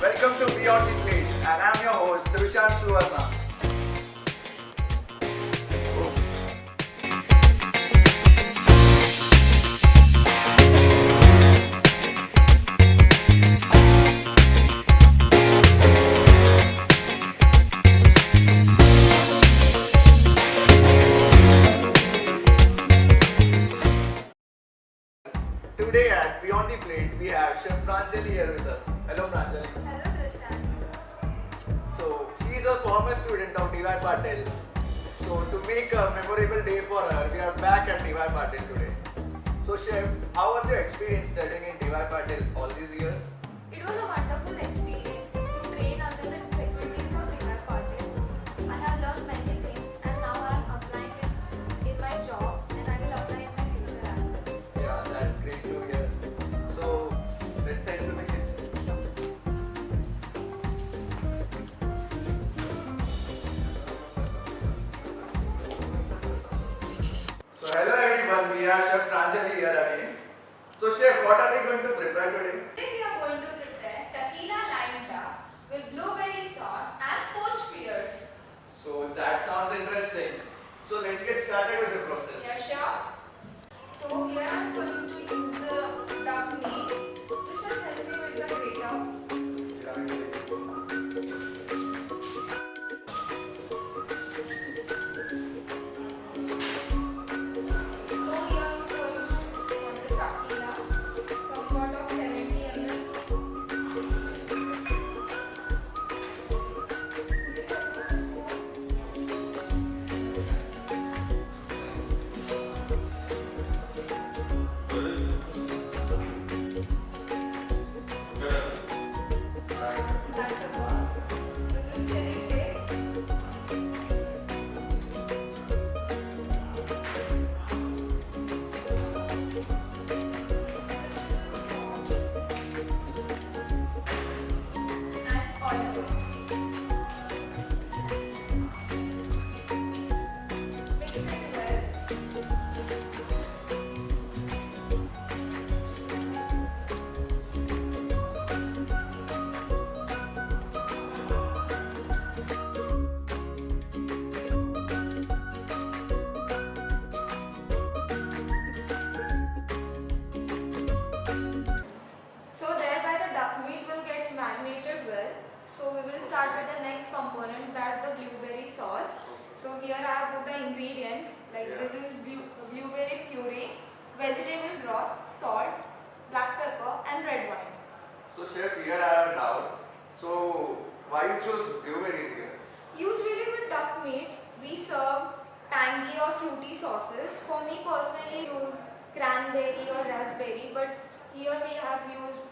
Welcome to Beyond the Plate, and I'm your host, Trishant Suvarna. Today at Beyond the Plate, we have Chef Pranjali here with us. Hello, Pranjali. Hello, Trishant. So, she is a former student of DY Patil. So, to make a memorable day for her, we are back at DY Patil today. So, Chef, how was your experience studying in DY Patil all these years? It was a wonderful experience to train under the facilities of Tequila Lime. I have learned many things and now I am applying it in my job and I will apply in my future as well. Yeah, that's great to hear. So, let's head to the kitchen. So, hello everyone, we are Chef Pranjali here again. So, Chef, what are we going to prepare today? Today we are going to prepare Tequila Lime Duck with blueberry sauce and poached pears. So, that sounds interesting. So, let's get started with the process. Yeah, sure. So here I am going to use the duck meat. Trishant, help me with the grater. So here I am going to want the tequila, somewhat of 70 ml. That's the one. This is chili paste. And olive oil. Mix it well. So thereby the duck meat will get marinated well. So we will start with the next components, that is the blueberry sauce. So here I have put the ingredients like Yeah. this is blueberry puree, vegetable broth, salt, black pepper and red wine. So, Chef, here I have a doubt. So, why you chose blueberries here? Usually with duck meat we serve tangy or fruity sauces. For me personally I use cranberry or raspberry, but here we have used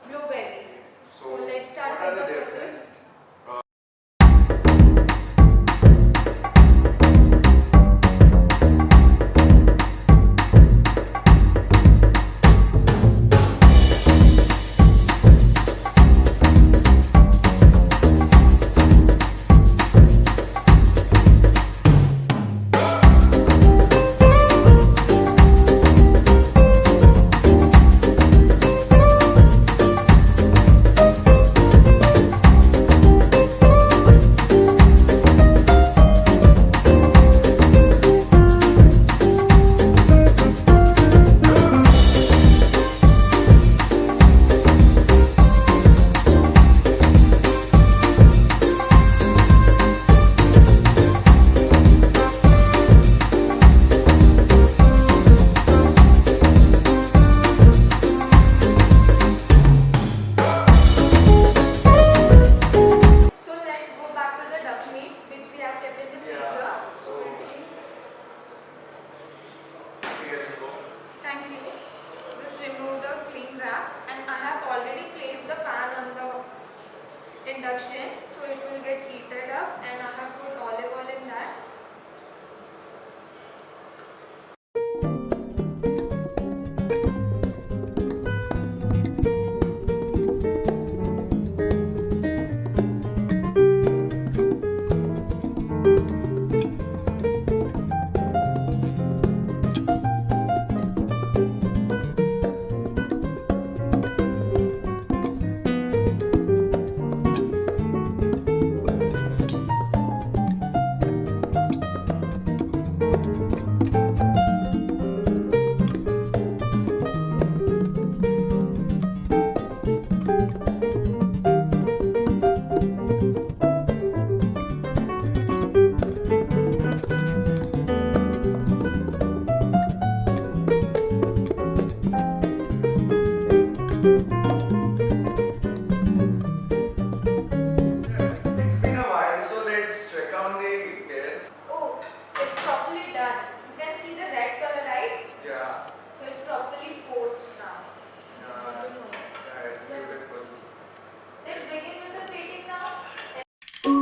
blueberries. So let's start what are with the the difference? process. So let's go back to the duck meat which we have kept in the freezer. Yeah, so- Here you go. Thank you. Just remove the cling wrap and I have already placed the pan on the induction so it will get heated up and I have put olive oil in that. It's been a while, so let's check on the gas. Oh, it's properly done. You can see the red color, right? Yeah. So it's properly poached now. It's Yeah, beautiful. yeah, it's beautiful. Let's begin with the plating now.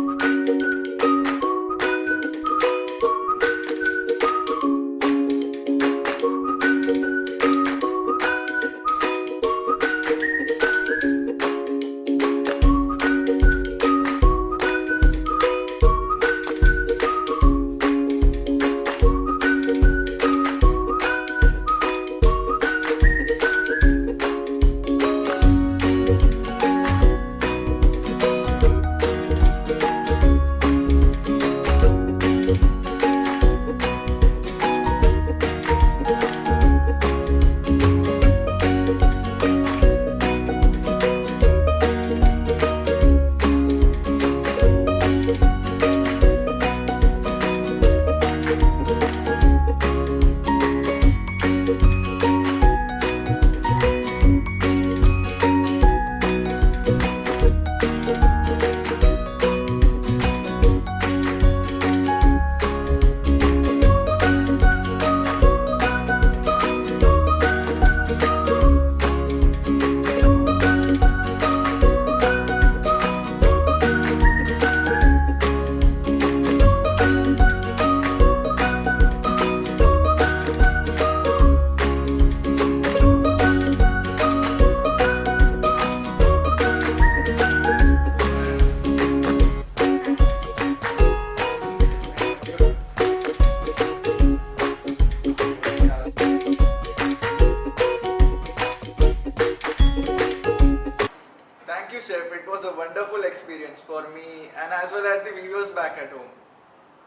Thank you, chef. It was a wonderful experience for me and as well as the viewers back at home.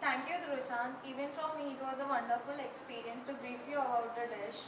Thank you, Drushan. Even for me, it was a wonderful experience to brief you about the dish.